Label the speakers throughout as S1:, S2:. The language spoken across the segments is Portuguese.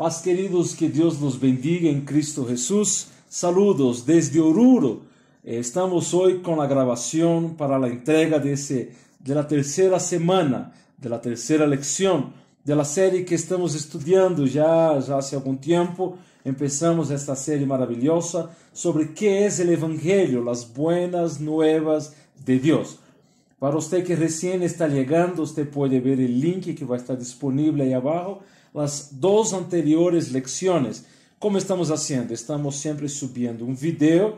S1: Paz, queridos, que Dios los bendiga en Cristo Jesús. Saludos desde Oruro. Estamos hoy con la grabación para la entrega de la tercera semana, de la tercera lección, de la serie que estamos estudiando ya hace algún tiempo. Empezamos esta serie maravillosa sobre qué es el Evangelio, las buenas nuevas de Dios. Para usted que recién está llegando, usted puede ver el link que va a estar disponible ahí abajo. Las dos anteriores lecciones. ¿Cómo estamos haciendo? Estamos siempre subiendo un video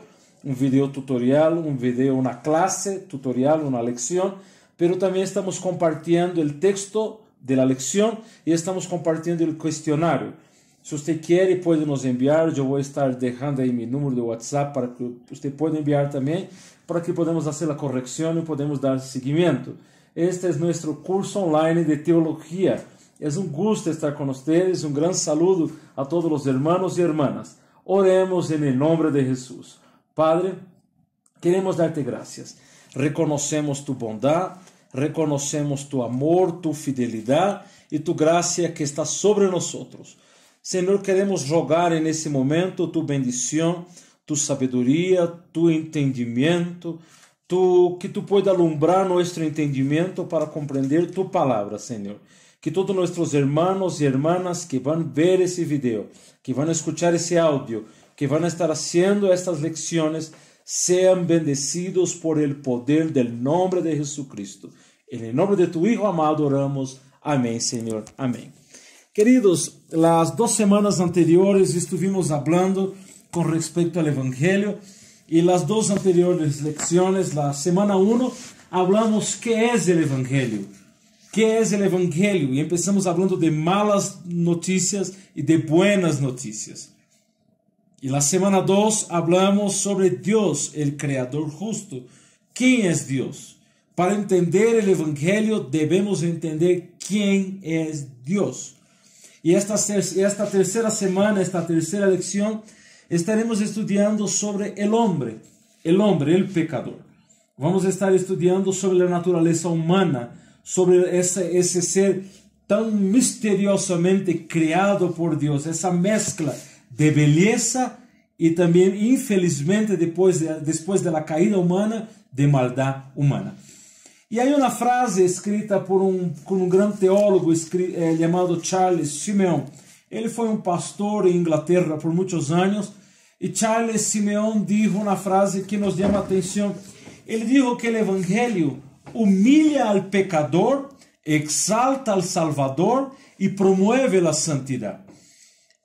S1: tutorial, una clase tutorial, una lección, pero también estamos compartiendo el texto de la lección y estamos compartiendo el cuestionario. Si usted quiere, puede nos enviar. Yo voy a estar dejando ahí mi número de WhatsApp para que usted pueda enviar también, para que podamos hacer la corrección y podamos dar seguimiento. Este es nuestro curso online de teología. Es un gusto estar con ustedes. Un gran saludo a todos los hermanos y hermanas. Oremos en el nombre de Jesús. Padre, queremos darte gracias. Reconocemos tu bondad, reconocemos tu amor, tu fidelidad y tu gracia que está sobre nosotros. Señor, queremos rogar en ese momento tu bendición, tu sabiduría, tu entendimiento, que tú puedas alumbrar nuestro entendimiento para comprender tu palabra, Señor. Que todos nuestros hermanos y hermanas que van a ver ese video, que van a escuchar ese audio, que van a estar haciendo estas lecciones, sean bendecidos por el poder del nombre de Jesucristo. En el nombre de tu Hijo amado oramos. Amén, Señor. Amén. Queridos, las 2 semanas anteriores estuvimos hablando con respecto al Evangelio y las 2 anteriores lecciones, la semana 1, hablamos qué es el Evangelio. ¿Qué es el Evangelio? Y empezamos hablando de malas noticias y de buenas noticias. Y la semana 2 hablamos sobre Dios, el Creador justo. ¿Quién es Dios? Para entender el Evangelio debemos entender quién es Dios. Y esta tercera semana, esta tercera lección, estaremos estudiando sobre el hombre, el pecador. Vamos a estar estudiando sobre la naturaleza humana, sobre ese ser tan misteriosamente creado por Dios, esa mezcla de belleza y también, infelizmente, después de la caída humana, de maldad humana. Y hay una frase escrita por un gran teólogo llamado Charles Simeon. Él fue un pastor en Inglaterra por muchos años y Charles Simeon dijo una frase que nos llama la atención. Él dijo que el Evangelio humilla al pecador, exalta al Salvador y promueve la santidad.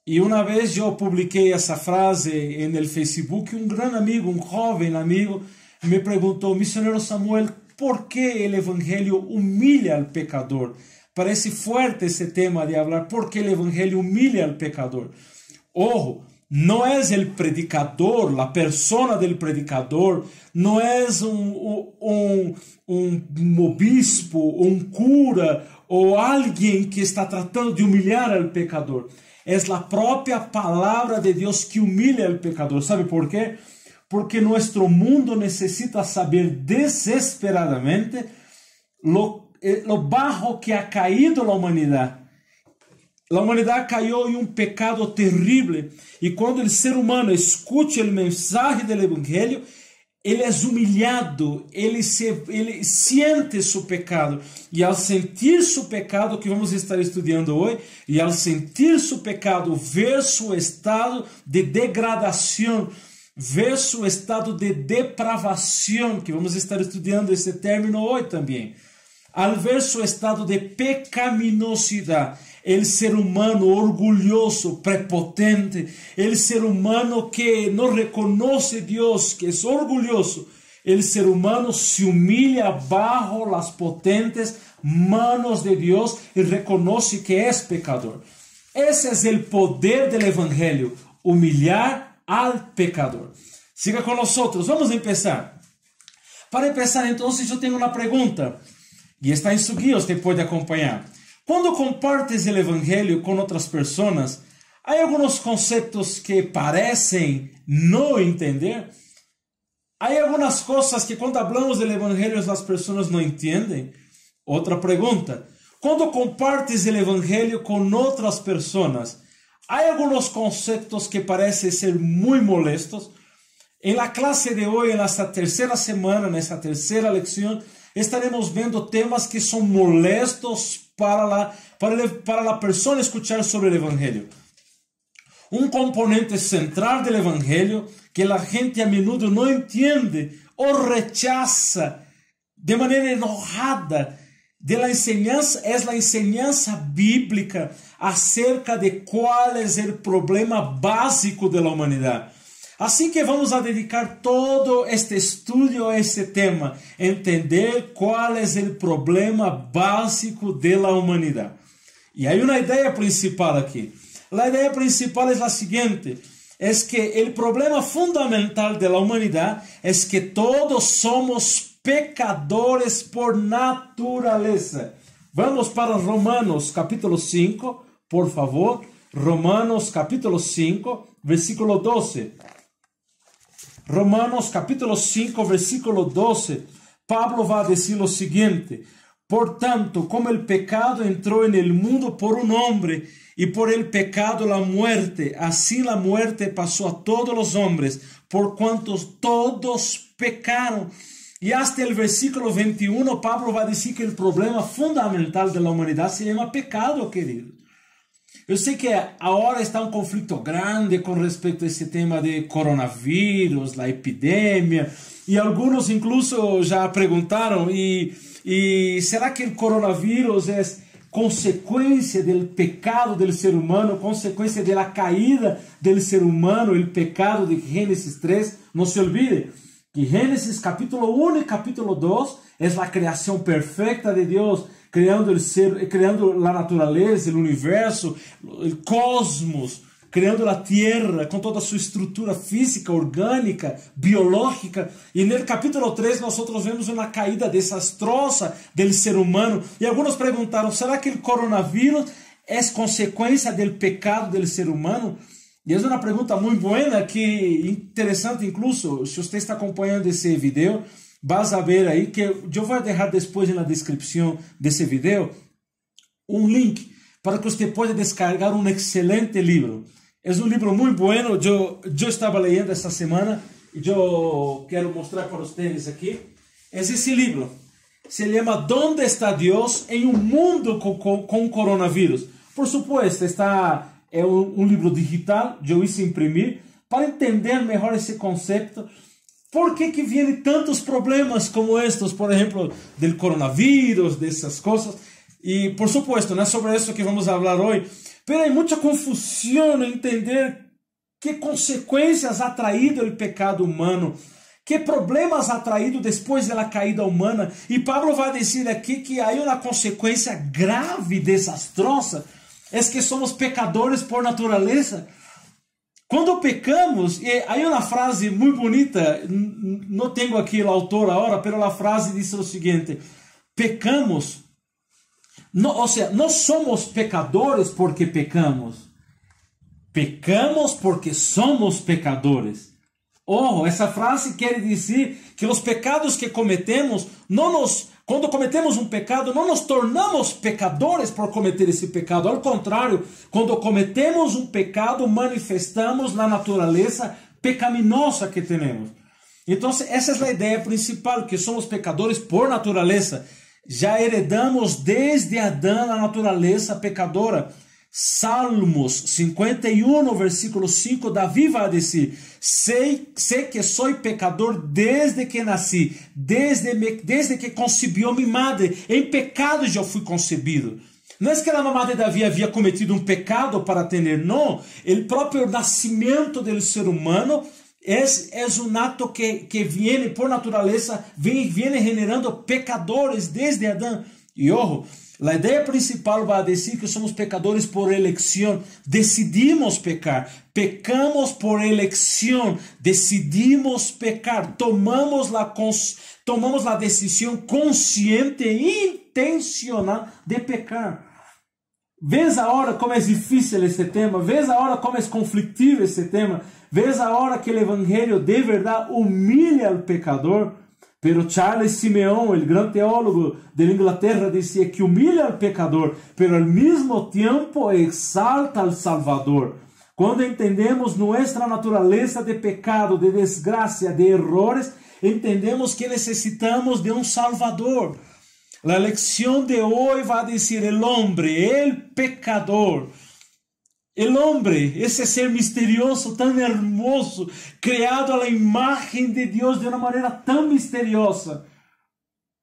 S1: Y una vez yo publiqué esa frase en el Facebook y un gran amigo, un joven amigo, me preguntó: misionero Samuel, ¿por qué el Evangelio humilla al pecador? Parece fuerte ese tema de hablar, ¿por qué el Evangelio humilla al pecador? Ojo, no es el predicador, la persona del predicador, no es un obispo, un cura o alguien que está tratando de humillar al pecador. Es la propia palabra de Dios que humilla al pecador. ¿Sabe por qué? Porque nuestro mundo necesita saber desesperadamente lo bajo que ha caído la humanidad. La humanidad cayó en un pecado terrible y cuando el ser humano escucha el mensaje del Evangelio, él es humillado, él siente su pecado y al sentir su pecado, que vamos a estar estudiando hoy, y al sentir su pecado, ver su estado de degradación, ver su estado de depravación, que vamos a estar estudiando ese término hoy también. Al ver su estado de pecaminosidad, el ser humano orgulloso, prepotente, el ser humano que no reconoce a Dios, que es orgulloso, el ser humano se humilla bajo las potentes manos de Dios y reconoce que es pecador. Ese es el poder del Evangelio, humillar al pecador. Siga con nosotros, vamos a empezar. Para empezar, entonces, yo tengo una pregunta. Y está en su guía, usted puede acompañar. Cuando compartes el Evangelio con otras personas, hay algunos conceptos que parecen no entender. Hay algunas cosas que cuando hablamos del Evangelio las personas no entienden. Otra pregunta. Cuando compartes el Evangelio con otras personas, Hay algunos conceptos que parecen ser muy molestos. En la clase de hoy, en esta tercera semana, en esta tercera lección, estaremos viendo temas que son molestos para la persona escuchar sobre el Evangelio. Un componente central del Evangelio que la gente a menudo no entiende o rechaza de manera enojada de la enseñanza, es la enseñanza bíblica acerca de cuál es el problema básico de la humanidad. Así que vamos a dedicar todo este estudio a este tema, entender cuál es el problema básico de la humanidad. Y hay una idea principal aquí. La idea principal es la siguiente, es que el problema fundamental de la humanidad es que todos somos pecadores por naturaleza. Vamos para Romanos capítulo 5, por favor. Romanos capítulo 5, versículo 12. Romanos capítulo 5, versículo 12. Pablo va a decir lo siguiente: por tanto, como el pecado entró en el mundo por un hombre, y por el pecado la muerte, así la muerte pasó a todos los hombres, por cuantos todos pecaron. Y hasta el versículo 21, Pablo va a decir que el problema fundamental de la humanidad se llama pecado, querido. Yo sé que ahora está un conflicto grande con respecto a ese tema de coronavirus, la epidemia, y algunos incluso ya preguntaron, ¿y será que el coronavirus es consecuencia del pecado del ser humano, consecuencia de la caída del ser humano, el pecado de Génesis 3? No se olvide que Génesis capítulo 1 y capítulo 2 es la creación perfecta de Dios, creando la naturaleza, el universo, el cosmos, creando la tierra con toda su estructura física, orgánica, biológica. Y en el capítulo 3 nosotros vemos una caída desastrosa del ser humano. Y algunos preguntaron, ¿será que el coronavirus es consecuencia del pecado del ser humano? Y es una pregunta muy buena, que interesante incluso. Si usted está acompañando ese video, vas a ver ahí que yo voy a dejar después en la descripción de ese video un link para que usted pueda descargar un excelente libro. Es un libro muy bueno. Yo estaba leyendo esta semana y yo quiero mostrar para ustedes aquí. Es ese libro. Se llama ¿Dónde está Dios en un mundo con coronavirus? Por supuesto, é um livro digital, eu hice imprimir, para entender melhor esse conceito. Por que vienen tantos problemas como estos, por exemplo, del coronavírus, dessas coisas? E, por supuesto, não é sobre isso que vamos falar hoje, pero há muita confusão em entender que consequências ha traído o pecado humano, que problemas ha traído depois da caída humana. E Pablo vai dizer aqui que há uma consequência grave, desastrosa, es que somos pecadores por naturaleza. Cuando pecamos, hay una frase muy bonita, no tengo aquí el autor ahora, pero la frase dice lo siguiente: pecamos, no somos pecadores porque pecamos, pecamos porque somos pecadores. Ojo, essa frase quer dizer que os pecados que cometemos quando cometemos um pecado, não nos tornamos pecadores por cometer esse pecado. Ao contrário, quando cometemos um pecado, manifestamos a natureza pecaminosa que temos. Então, essa é a ideia principal, que somos pecadores por natureza. Já heredamos desde Adão a natureza pecadora. Salmos 51, versículo 5, Davi vai dizer: sei que sou pecador desde que nasci, desde que concebió mi madre, em pecado eu fui concebido. Não é que a mamá de Davi havia cometido um pecado para ter, não. O próprio nascimento do ser humano é um ato que viene por natureza, viene generando pecadores desde Adão. E ojo, a ideia principal vai dizer que somos pecadores por eleição. Decidimos pecar. Pecamos por eleição. Decidimos pecar. Tomamos a decisão consciente e intencional de pecar. Vês a hora como é difícil esse tema? Vês a hora como é conflitivo esse tema? Vês a hora que o evangelho de verdade humilha o pecador? Pero Charles Simeon, el gran teólogo de Inglaterra, decía que humilla al pecador, pero al mismo tiempo exalta al Salvador. Cuando entendemos nuestra naturaleza de pecado, de desgracia, de errores, entendemos que necesitamos de un Salvador. La lección de hoy va a decir el hombre, el pecador. El hombre, ese ser misterioso, tan hermoso, creado a la imagen de Dios de una manera tan misteriosa.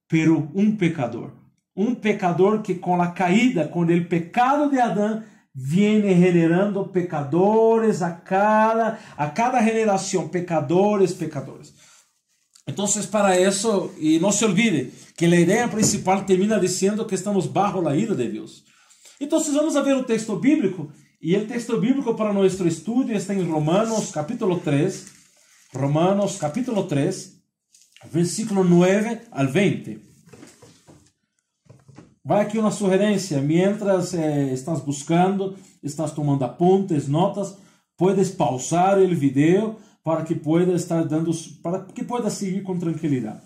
S1: Pero un pecador que con la caída, con el pecado de Adán, viene generando pecadores a cada generación, pecadores. Entonces, para eso, y no se olvide que la idea principal termina diciendo que estamos bajo la ira de Dios. Entonces, vamos a ver un texto bíblico. Y el texto bíblico para nuestro estudio está en Romanos capítulo 3. Romanos capítulo 3, versículo 9 al 20. Vai aqui uma sugerência. Mientras estás buscando, estás tomando apuntes, notas, puedes pausar o vídeo para que pueda seguir com tranquilidade.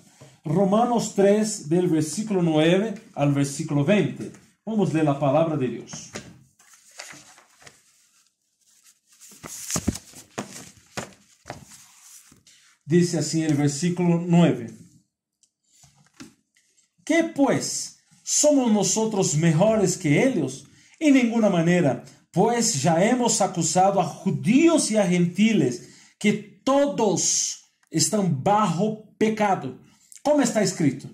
S1: Romanos 3, del versículo 9 al versículo 20. Vamos ler a palavra de Deus. Dice así el versículo 9. ¿Qué pues? ¿Somos nosotros mejores que ellos? En ninguna manera, pues ya hemos acusado a judíos y a gentiles que todos están bajo pecado. Como está escrito,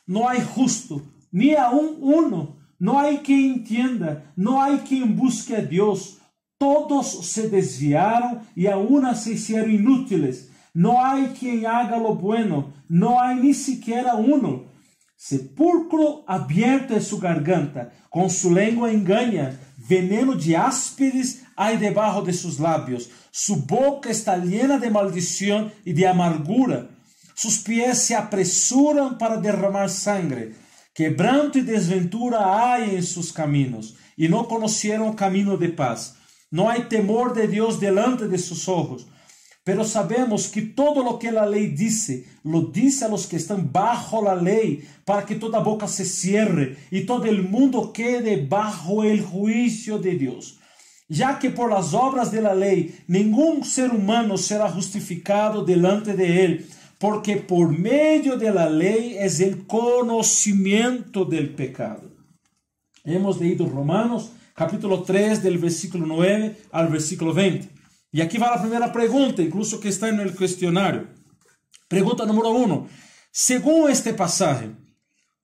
S1: no hay justo, ni aun uno, no hay quien entienda, no hay quien busque a Dios. Todos se desviaron y a una se hicieron inútiles. No hay quien haga lo bueno, no hay ni siquiera uno. Sepulcro abierto es su garganta, con su lengua engaña, veneno de ásperes hay debajo de sus labios. Su boca está llena de maldición y de amargura. Sus pies se apresuran para derramar sangre. Quebranto y desventura hay en sus caminos, y no conocieron camino de paz. No hay temor de Dios delante de sus ojos. Pero sabemos que todo lo que la ley dice, lo dice a los que están bajo la ley, para que toda boca se cierre y todo el mundo quede bajo el juicio de Dios. Ya que por las obras de la ley ningún ser humano será justificado delante de él, porque por medio de la ley es el conocimiento del pecado. Hemos leído Romanos capítulo 3 del versículo 9 al versículo 20. E aqui vai a primeira pergunta, incluso que está no questionário. Pergunta número 1. Según este pasaje,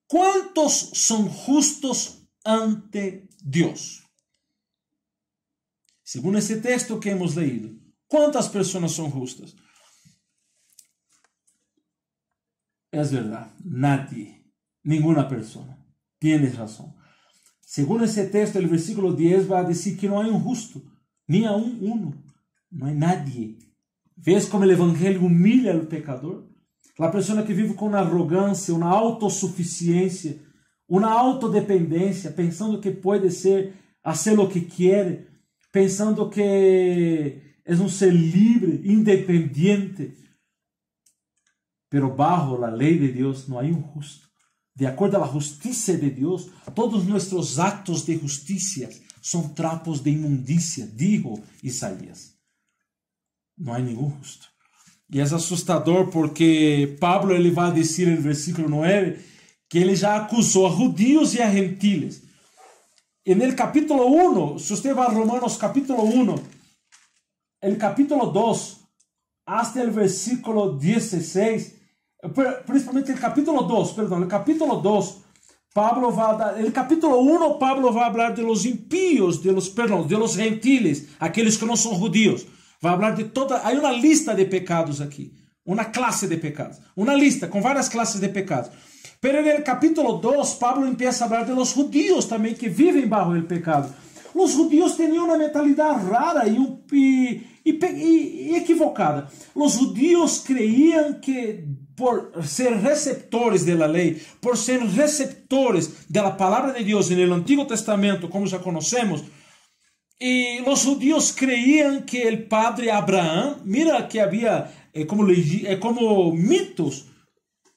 S1: ¿cuántos son justos ante Dios? Según este texto que hemos leído, ¿cuántas personas son justas? Es verdad, nadie, ninguna persona. Tienes razón. Según ese texto, el versículo 10 va a decir que no hay un justo, ni aún uno. No hay nadie. ¿Ves como el evangelio humilla al pecador? La persona que vive con una arrogancia, una autosuficiencia, una autodependencia, pensando que puede hacer lo que quiere, pensando que es un ser libre, independiente. Pero bajo la ley de Dios no hay un justo. De acuerdo a la justicia de Dios, todos nuestros actos de justicia son trapos de inmundicia, dijo Isaías. No hay ningún justo. Y es asustador porque Pablo ele va a decir en el versículo 9 que ele ya acusó a judíos y a gentiles. En el capítulo 1, si usted va a Romanos capítulo 1, el capítulo 2, hasta el versículo 16, principalmente el capítulo 2, Pablo va a dar, el capítulo 1, Pablo va a hablar de los impíos, de los gentiles, aquellos que no son judíos. Va a hablar de toda... Hay una lista de pecados aquí. Una clase de pecados. Una lista con varias clases de pecados. Pero en el capítulo 2, Pablo empieza a hablar de los judíos también que viven bajo el pecado. Los judíos tenían una mentalidad rara y equivocada. Los judíos creían que por ser receptores de la ley, por ser receptores de la palabra de Dios en el Antiguo Testamento, como ya conocemos, y los judíos creían que el padre Abraham, mira que había como mitos,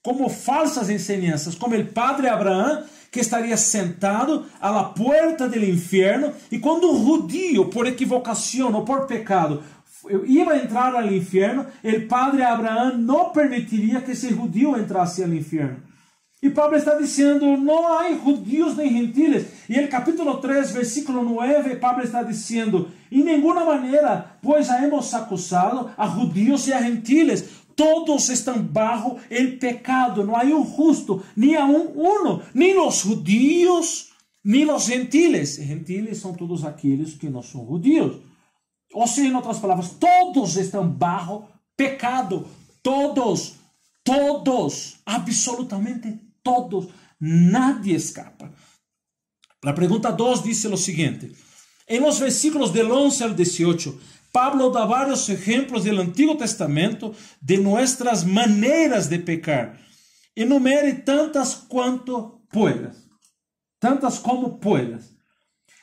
S1: como falsas enseñanzas, como el padre Abraham, que estaria sentado a la puerta del infierno, e quando um judío, por equivocação ou por pecado, iba a entrar al infierno, el padre Abraham não permitiria que esse judío entrasse al infierno. E Pablo está dizendo, não há judíos nem gentiles. E no capítulo 3, versículo 9, Pablo está dizendo, em nenhuma maneira, pois já hemos acusado a judíos e a gentiles. Todos estão bajo el pecado. Não há um justo, nem há uno, nem os judíos, nem os gentiles. Gentiles são todos aqueles que não são judíos. Ou seja, em outras palavras, todos estão bajo pecado. Todos, absolutamente todos, nadie escapa. La pregunta 2 dice lo siguiente. En los versículos del 11 al 18, Pablo da varios ejemplos del Antiguo Testamento de nuestras maneras de pecar. Enumere tantas quanto puedas. Tantas como puedas.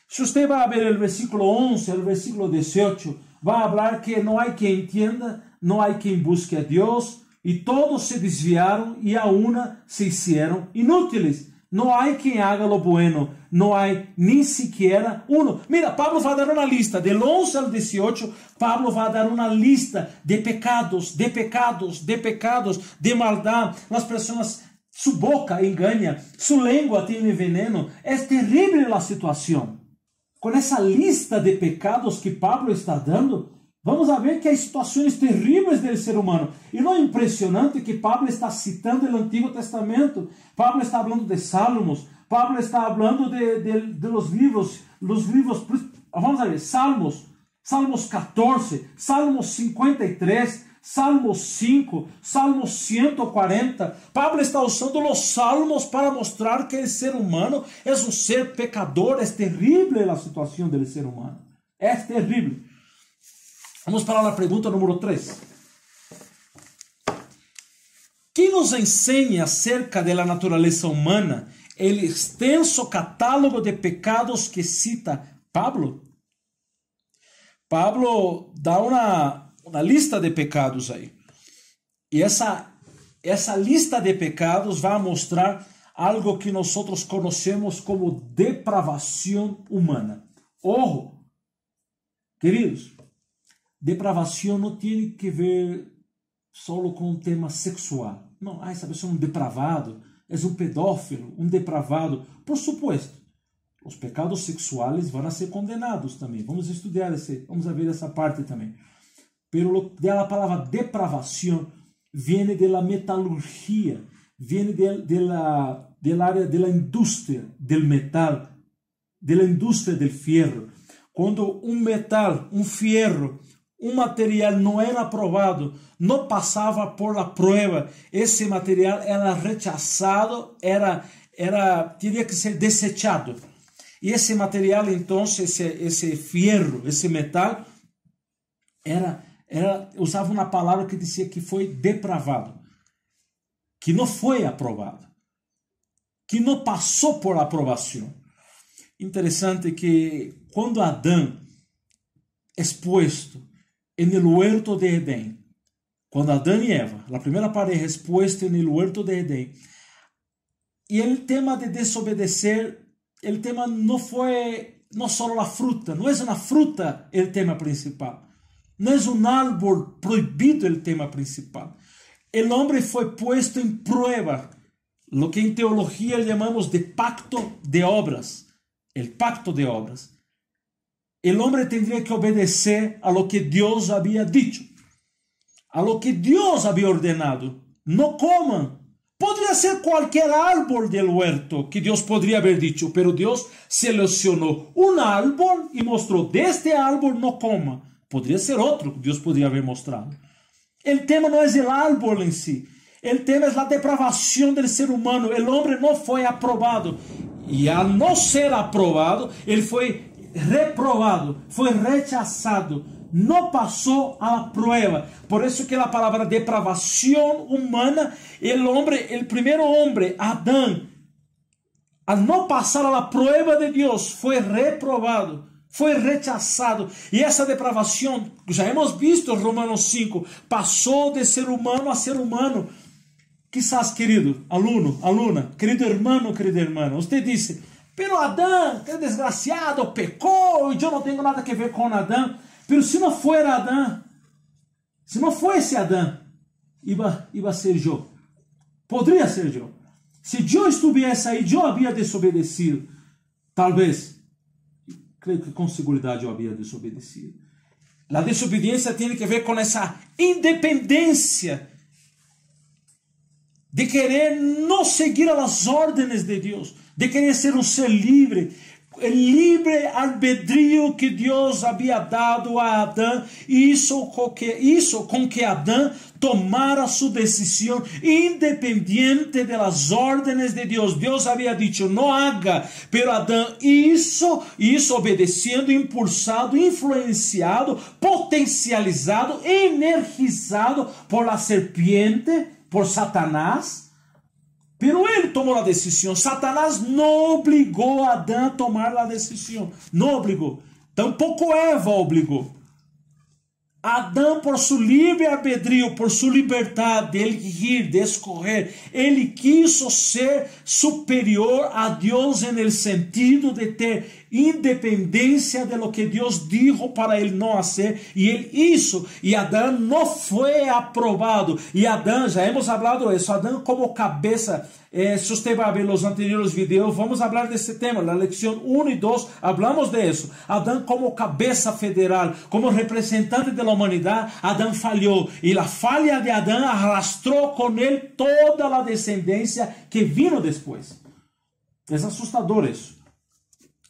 S1: Si usted va a ver el versículo 11 al versículo 18, va a hablar que no hay quien entienda, no hay quien busque a Dios, y todos se desviaron y a una se hicieron inútiles. No hay quien haga lo bueno, no hay ni siquiera uno. Mira, Pablo va a dar una lista, del 11 al 18, Pablo va a dar una lista de pecados, de maldad. Las personas, su boca engaña, su lengua tiene veneno. Es terrible la situación. Con essa lista de pecados que Pablo está dando, vamos a ver que há situações terríveis do ser humano. E não é impressionante que Pablo está citando o Antigo Testamento. Pablo está falando de Salmos. Pablo está falando de los livros, vamos a ver, Salmos 14, Salmos 53, Salmos 5, Salmos 140. Pablo está usando os salmos para mostrar que o ser humano é um ser pecador. É terrível a situação do ser humano. É terrível. Vamos para a pergunta número 3. Que nos ensina acerca da natureza humana o extenso catálogo de pecados que cita Pablo? Pablo dá uma lista de pecados aí. E essa lista de pecados vai mostrar algo que nós conhecemos como depravação humana. Ojo, queridos, depravação não tem que ver só com um tema sexual. Não, essa pessoa é um depravado, é um pedófilo, um depravado. Por supuesto, os pecados sexuais vão ser condenados também. Vamos estudar vamos ver essa parte também. Pero a palavra depravação vem da metalurgia, vem da área da indústria do metal, da indústria do ferro. Quando um metal, um ferro, um material não era aprovado, não passava por la prueba, esse material era rechazado, teria que ser desechado. E esse material, então, esse ferro, esse metal, usava uma palavra que dizia que foi depravado, que não foi aprovado, que não passou por aprovação. Interessante que quando Adão exposto no huerto de Edén, quando Adão e Eva, a primeira pareja exposta no huerto de Edén, e o tema de desobedecer, o tema não foi não só a fruta, não é uma fruta o tema principal, não é um árbol proibido o tema principal. O homem foi posto em prueba, lo que em teologia chamamos de pacto de obras, o pacto de obras. El hombre tendría que obedecer a lo que Dios había dicho, a lo que Dios había ordenado. No coman. Podría ser cualquier árbol del huerto que Dios podría haber dicho, pero Dios seleccionó un árbol y mostró, de este árbol no coma. Podría ser otro que Dios podría haber mostrado. El tema no es el árbol en sí. El tema es la depravación del ser humano. El hombre no fue aprobado. Y al no ser aprobado, él fue reprovado, foi rechazado, não passou a prueba. Por isso que a palavra depravação humana, o primeiro homem, Adão, al não passar a prueba de Deus, foi reprovado, foi rechazado. E essa depravação, já hemos visto em Romanos 5, passou de ser humano a ser humano. quizás, querido aluno, aluna, querido hermano, querida hermana, usted dice, pero Adán, que desgraciado, pecou, e eu não tenho nada que ver com Adán. Pero se não fuera Adán, se não fosse Adán, iba a ser eu. Podría ser eu. Se eu estivesse aí, eu havia desobedecido. Talvez, creio que com segurança eu havia desobedecido. A desobediência tem que ver com essa independência de querer não seguir as ordens de Deus, de querer ser um ser livre, o livre albedrío que Deus havia dado a Adão, hizo com que Adão tomara sua decisão independiente de las órdenes de Deus. Deus havia dicho, não haga, pero Adão hizo obedecendo, impulsado, influenciado, potencializado, energizado por la serpiente, por Satanás. Pero ele tomou a decisão. Satanás não obrigou Adão a tomar a decisão. Não obrigou. Tampouco Eva obrigou. Adão, por seu livre albedrío, por sua liberdade de elegir, de escorrer, ele quis ser superior a Deus en el sentido de ter independência de lo que Deus dijo para ele não fazer, e ele hizo, e Adão não foi aprovado, e Adão, já hemos hablado disso, Adão como cabeça, se você vai ver os anteriores vídeos, vamos falar desse tema, na lecção 1 e 2, hablamos de isso, Adão como cabeça federal, como representante da humanidade, Adão falhou, e a falha de Adão arrastrou com ele toda a descendência que vino depois. É assustador isso.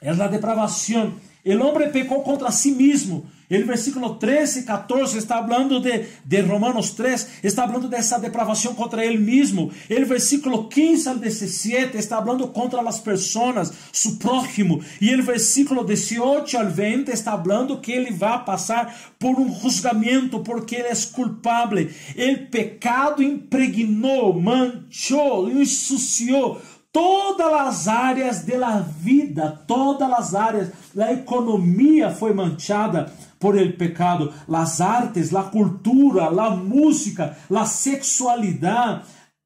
S1: É a depravação. O homem pecou contra si mesmo. O versículo 13 e 14 está falando de Romanos 3, está falando dessa depravação contra ele mesmo. O versículo 15 al 17 está falando contra as pessoas, su prójimo. E o versículo 18 al 20 está falando que ele vai passar por um julgamento, porque ele é culpável. O pecado impregnou, manchou, ensuciou todas as áreas da vida, todas as áreas, a economia foi manchada por el pecado, as artes, a cultura, a música, a sexualidade,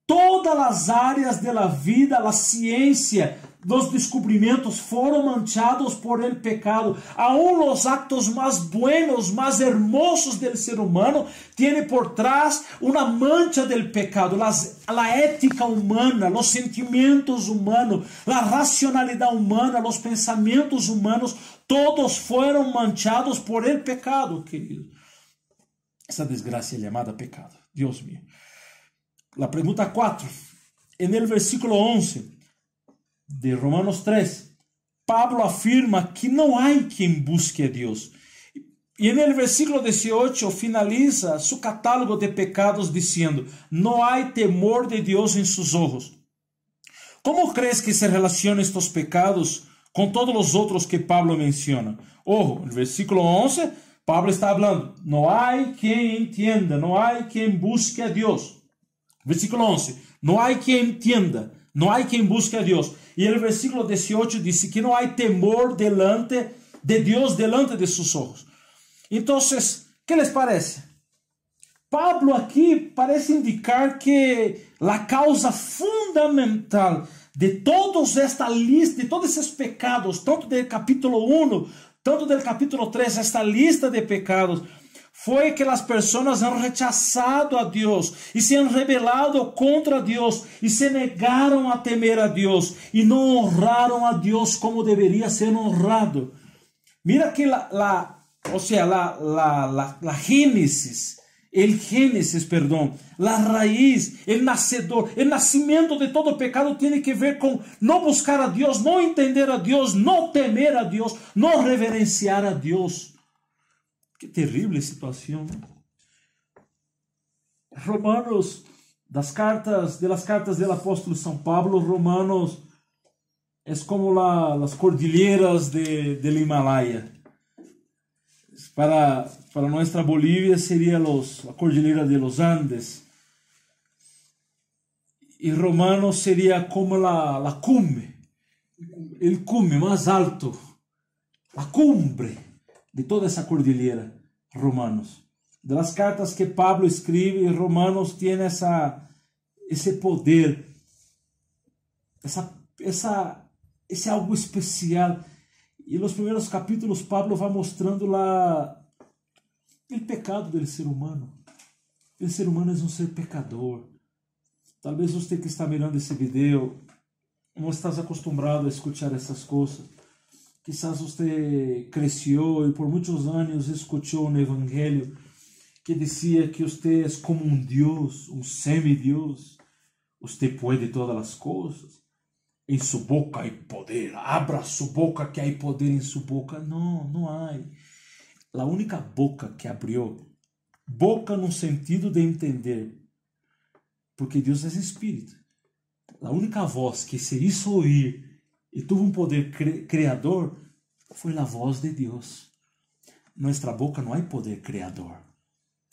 S1: todas as áreas da vida, a ciência, os descobrimentos foram manchados por el pecado. Aún os actos mais buenos, mais hermosos do ser humano, tiene por trás uma mancha del pecado. A ética humana, os sentimentos humanos, a racionalidade humana, os pensamentos humanos, todos foram manchados por el pecado, querido. Essa desgraça é chamada pecado. Deus mío. La pergunta 4. En el versículo 11 de Romanos 3, Pablo afirma que não há quem busque a Deus. E no versículo 18 finaliza seu catálogo de pecados dizendo: não há temor de Deus em seus olhos. Como crees que se relacionam estes pecados com todos os outros que Pablo menciona? Ojo, no versículo 11, Pablo está falando: não há quem entenda, não há quem busque a Deus. Versículo 11, não há quem entenda, não há quem busque a Deus. E o versículo 18 diz que não há temor delante de Deus, delante de seus olhos. Então, que les parece? Pablo aqui parece indicar que a causa fundamental de todos esta lista, de todos esses pecados, tanto do capítulo 1, tanto do capítulo 3, esta lista de pecados, foi que as pessoas han rechazado a Deus e se han rebelado contra Deus e se negaram a temer a Deus e não honraram a Deus como deveria ser honrado. Mira que la Gênesis, la raiz, el nascimento de todo pecado tem que ver com não buscar a Deus, não entender a Deus, não temer a Deus, não reverenciar a Deus. Que terrível situação. Romanos, das cartas do apóstolo São Pablo, Romanos é como as cordilheiras del Himalaia. Para nossa Bolívia seria a cordilheira de los Andes. E Romanos seria como la cumbre, el cume mais alto, a cumbre de toda essa cordilheira, Romanos. Das cartas que Pablo escreve, Romanos tem esse poder, esse algo especial. E nos primeiros capítulos Pablo vai mostrando lá o pecado do ser humano. O ser humano é um ser pecador. Talvez você que está mirando esse vídeo não está acostumado a escutar essas coisas. Quizás você cresceu e por muitos anos escutou um evangelho que dizia que você é como um Deus, um semideus. Você pode todas as coisas. Em sua boca há poder. Abra sua boca que há poder em sua boca. Não, não há. A única boca que abriu, boca no sentido de entender, porque Deus é espírito. A única voz que se hizo oír e teve um poder criador foi a voz de Deus. Nossa boca não há poder criador.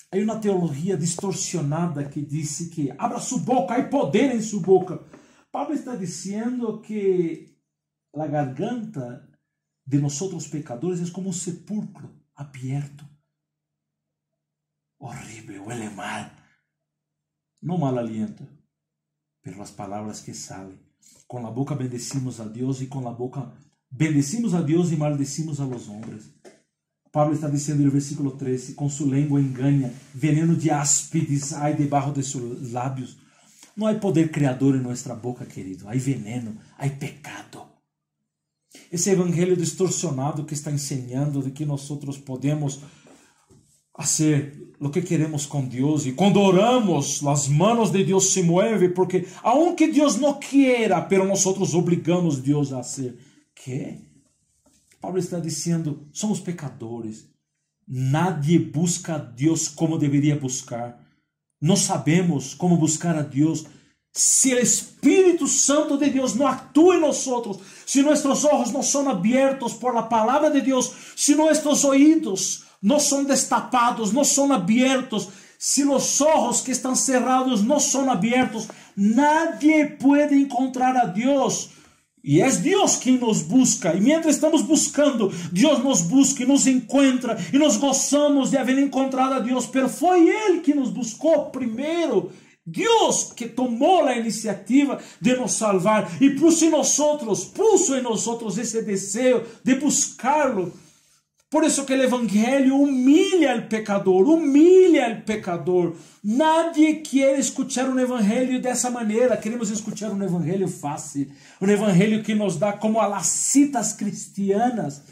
S1: Há uma teologia distorcionada que diz que abra sua boca, há poder em sua boca. Pablo está dizendo que a garganta de nós pecadores é como um sepulcro aberto. Horrível, huele mal. Não mal aliento, pero as palavras que saem. Com a boca bendecimos a Deus e com a boca bendecimos a Deus e maldecimos a los hombres. Pablo está dizendo no versículo 13, com sua língua engana, veneno de áspides há debaixo de seus lábios. Não há poder criador em nossa boca, querido. Há veneno, há pecado. Esse evangelho distorcionado que está ensinando de que nós podemos fazer o que queremos com Deus. E quando oramos, as manos de Deus se movem, porque aunque Deus não quiera, pero nós obrigamos Deus a fazer. Que? Pablo está dizendo, somos pecadores. Nadie busca a Deus como deveria buscar. Não sabemos como buscar a Deus. Se o Espírito Santo de Deus não atua em nós, se nossos olhos não são abertos por a palavra de Deus, se nossos ouvidos não são destapados, não são abertos, se os olhos que estão cerrados não são abertos, nadie pode encontrar a Deus. E é Deus quem nos busca. E mientras estamos buscando, Deus nos busca e nos encontra. E nós gozamos de haver encontrado a Deus. Pero foi Ele que nos buscou primeiro. Deus que tomou a iniciativa de nos salvar. E puso em nós esse desejo de buscá-lo. Por isso que o Evangelho humilha o pecador. Nadie quer escutar um Evangelho dessa maneira. Queremos escutar um Evangelho fácil. Um Evangelho que nos dá como a las citas cristianas.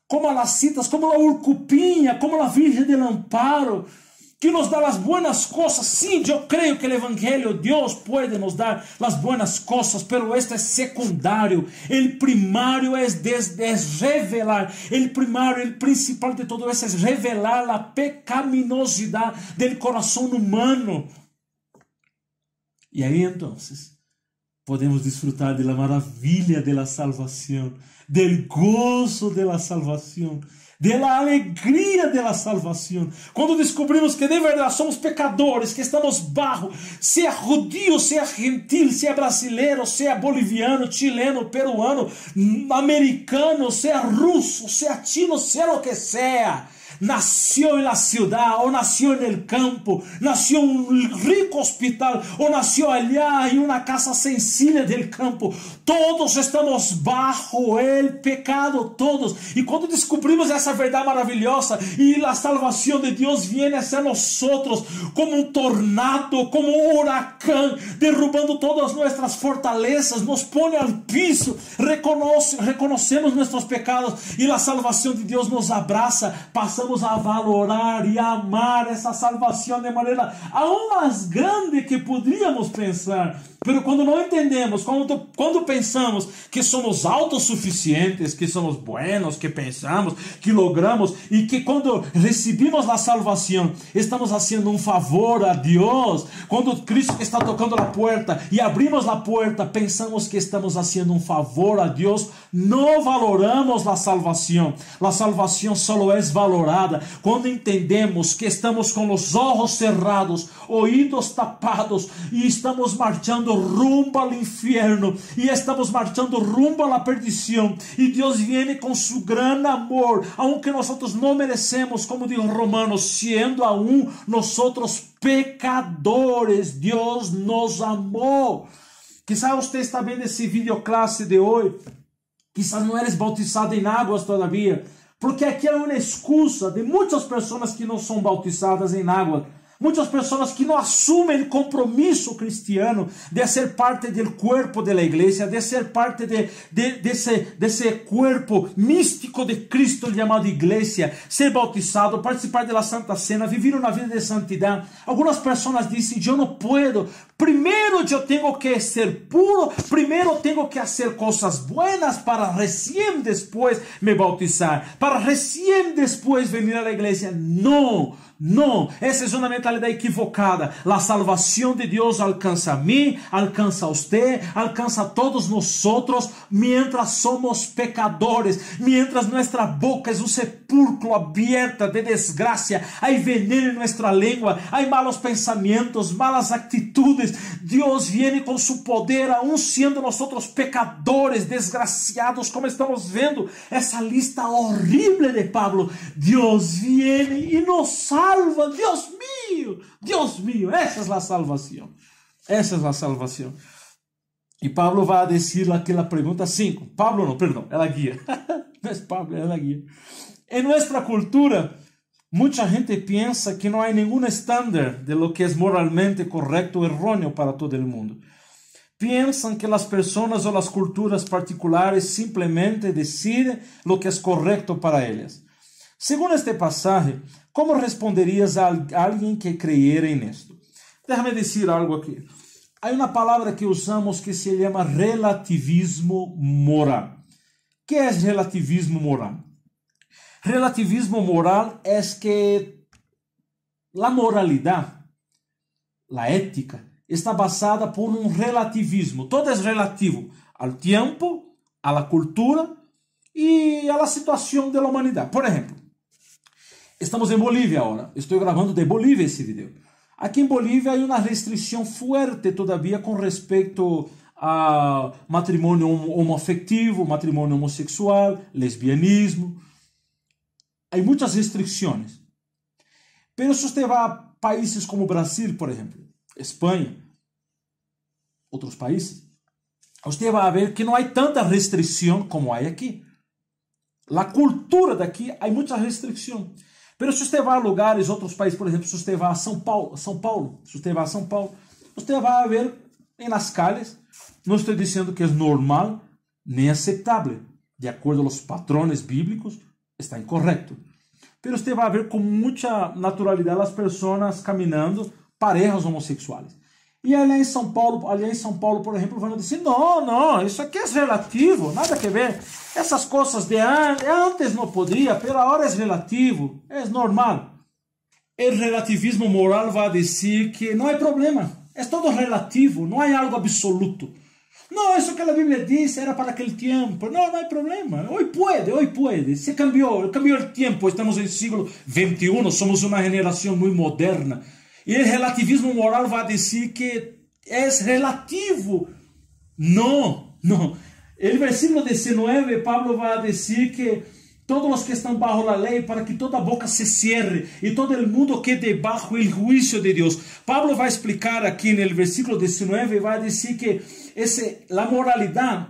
S1: Como a Urcupinha, como a Virgem del Amparo. Que nos dá as buenas coisas. Sim, eu creio que o Evangelho, Deus pode nos dar as buenas coisas, pero este é secundário. O primário é revelar. O primário, o principal de todo isso é revelar a pecaminosidade do coração humano. E aí, então, podemos desfrutar da maravilha da salvação, do gozo da salvação, da alegria da salvação. Quando descobrimos que de verdade somos pecadores, que estamos bajo, seja judío, seja gentil, seja brasileiro, seja boliviano, chileno, peruano, americano, seja russo, seja chino, seja o que seja. Nació en la ciudad o nació en el campo, nació en un rico hospital o nació allá en una casa sencilla del campo, todos estamos bajo el pecado, todos. Y cuando descubrimos esa verdad maravillosa y la salvación de Dios viene hacia nosotros como un tornado, como un huracán, derrubando todas nuestras fortalezas, nos pone al piso, reconocemos nuestros pecados y la salvación de Dios nos abraza, pasamos a valorar e a amar essa salvação de maneira aún mais grande que poderíamos pensar. Pero quando não entendemos, quando pensamos que somos autossuficientes, que somos buenos, que pensamos, que logramos, e que quando recebemos a salvação, estamos fazendo um favor a Deus, quando Cristo está tocando a porta e abrimos a porta, pensamos que estamos fazendo um favor a Deus, não valoramos a salvação. A salvação só é valorada quando entendemos que estamos com os olhos cerrados, ouvidos tapados, e estamos marchando rumbo ao inferno, e estamos marchando rumbo à perdição, e Deus vem com seu grande amor, aunque nós não merecemos, como diz Romanos, sendo aún nós pecadores. Deus nos amou. Quizás você está vendo esse videoclasse de hoje. Quizás não eres bautizado em águas todavia. Porque aqui é uma excusa de muitas pessoas que não são bautizadas em água. Muitas pessoas que não assumem o compromisso cristiano de ser parte do corpo da igreja, de ser parte desse corpo místico de Cristo chamado igreja, ser bautizado, participar da Santa Cena, viver uma vida de santidade. Algumas pessoas dizem, eu não posso, primeiro eu tenho que ser puro, primeiro tenho que fazer coisas boas para recém depois me bautizar, para recém depois vir à igreja. Não. Não, essa é uma mentalidade equivocada. A salvação de Deus alcança a mim, alcança a você, alcança a todos nós, mientras somos pecadores, mientras nossa boca é um sepulcro aberto de desgraça, há veneno em nossa língua, há malos pensamentos, malas atitudes. Deus vem com seu poder, aún sendo nós pecadores, desgraciados, como estamos vendo essa lista horrível de Pablo. Deus vem e nos salva. Dios mío, essa é a salvação. Essa é a salvação. E Pablo vai dizer aquela pergunta 5. Pablo não, perdão, é a guia. Não é Pablo, é a guia. Em nossa cultura, muita gente pensa que não há nenhum estándar de lo que é moralmente correto ou errôneo para todo o mundo. Piensan que as pessoas ou as culturas particulares simplesmente decidem lo que é correto para elas. Segundo este pasaje, como responderias a alguém que creyera en esto? Déjame decir algo aqui. Há uma palavra que usamos que se chama relativismo moral. ¿Qué es relativismo moral? Relativismo moral es que la moralidad, la ética, está basada por um relativismo. Todo é relativo ao tempo, a la cultura e a la situação da humanidade. Por exemplo, estamos em Bolívia agora. Estou gravando de Bolívia esse vídeo. Aqui em Bolívia há uma restrição forte todavia com respeito a matrimônio homoafetivo, matrimônio homossexual, lesbianismo. Há muitas restrições. Mas se você vai a países como Brasil, por exemplo, Espanha, outros países, você vai ver que não há tanta restrição como há aqui. A cultura daqui há muita restrição. Mas se você vai a lugares, outros países, por exemplo, se você vai a São Paulo, se você vai a São Paulo, você vai ver em las calles, não estou dizendo que é normal nem aceitável, de acordo aos padrões bíblicos, está incorreto. Mas você vai ver com muita naturalidade as pessoas caminhando, parejas homossexuais. E ali em São Paulo, por exemplo, vão dizer, não, isso aqui é relativo, nada que ver. Essas coisas de antes não podia, mas agora é relativo, é normal. O relativismo moral vai dizer que não há problema, é todo relativo, não há algo absoluto. Não, isso que a Bíblia diz era para aquele tempo. Não há problema. Hoy puede. Se cambiou o tempo. Estamos em século XXI, somos uma geração muito moderna. E o relativismo moral vai dizer que é relativo. Não. O versículo 19, Pablo vai dizer que todos os que estão bajo a lei, para que toda boca se cierre e todo el mundo quede bajo el juicio de Deus. Pablo vai explicar aqui no versículo 19, vai dizer que a moralidade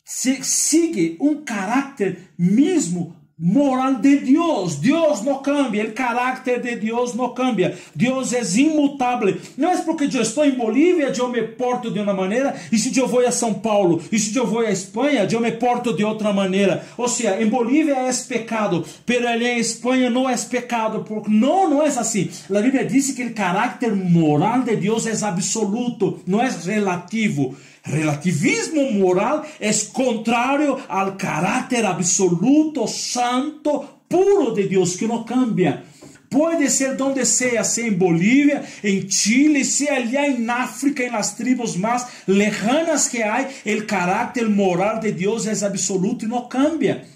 S1: sigue um caráter mesmo moral de Deus. Deus não cambia, o caráter de Deus não cambia. Deus é imutável. Não é porque eu estou em Bolívia, eu me porto de uma maneira, e se eu vou a São Paulo, e se eu vou a Espanha, eu me porto de outra maneira. Ou seja, em Bolívia é pecado, mas em Espanha não é pecado. Porque não é assim. A Bíblia diz que o caráter moral de Deus é absoluto, não é relativo. Relativismo moral é contrário ao caráter absoluto, santo, puro de Deus, que não cambia. Pode ser donde sea, em Bolívia, em Chile, se allá em África, em las tribos mais lejanas que há, o caráter moral de Deus é absoluto e não cambia.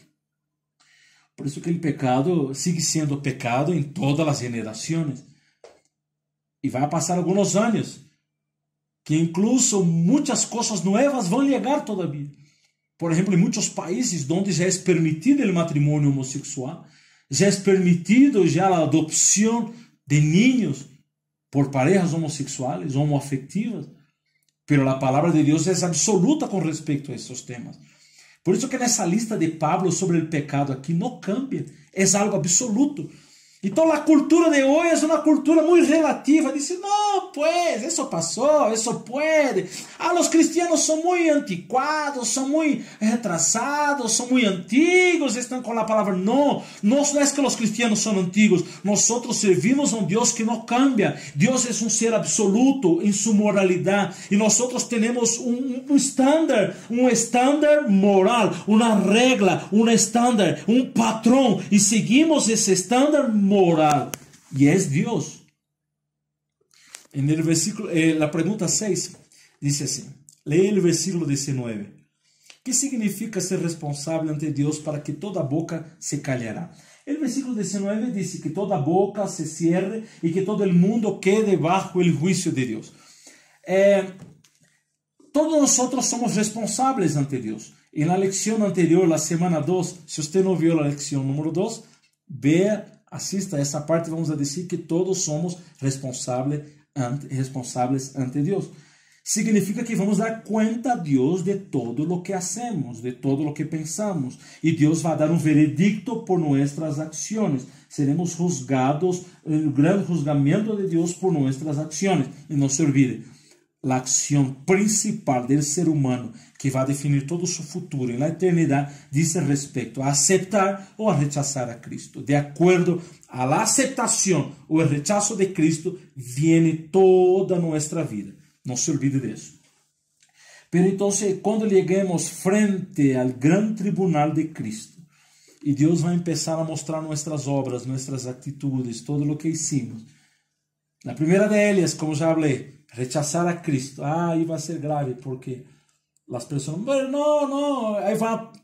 S1: Por isso que o pecado sigue sendo pecado em todas as gerações. E vai passar alguns anos que incluso muitas coisas novas vão chegar todavia. Por exemplo, em muitos países onde já é permitido o matrimônio homossexual, já é permitido já a adopção de niños, por parejas homosexuales, homoafectivas, pero la palabra de Dios es absoluta con respecto a esos temas. Por isso que nessa lista de Pablo sobre o pecado aqui não cambia, é algo absoluto. Então a cultura de hoje é uma cultura muito relativa, diz, não, pues, isso passou, isso pode. Ah, os cristianos são muito antiquados, são muito retrasados, são muito antigos, estão com a palavra não. Não é que os cristianos são antigos, nós servimos a um Deus que não cambia. Deus é um ser absoluto em sua moralidade e nós temos um estándar moral, uma regra, um estándar, um patrão e seguimos esse estándar moral, y es Dios. En el versículo, la pregunta 6 dice así, lee el versículo 19. ¿Qué significa ser responsable ante Dios para que toda boca se callará? El versículo 19 dice que toda boca se cierre y que todo el mundo quede bajo el juicio de Dios. Todos nosotros somos responsables ante Dios. En la lección anterior, la semana 2, si usted no vio la lección número 2, vea, assista a essa parte, vamos a dizer que todos somos responsáveis ante Deus. Significa que vamos dar conta a Deus de todo o que hacemos, de todo o que pensamos. E Deus vai dar um veredicto por nossas ações. Seremos juzgados, o grande julgamento de Deus por nossas ações. E não se olvide, a ação principal do ser humano que vai definir todo o seu futuro na eternidade diz respeito a aceitar ou a rechazar a Cristo. De acordo a la aceitação ou o rechazo de Cristo, viene toda nossa vida. Não se olvide disso. Pero então, quando cheguemos frente ao grande tribunal de Cristo, e Deus vai começar a mostrar nossas obras, nossas atitudes, todo o que hicimos. Na primeira delas, como já falei, rechazar a Cristo. Aí vai ser grave, porque as pessoas, não, aí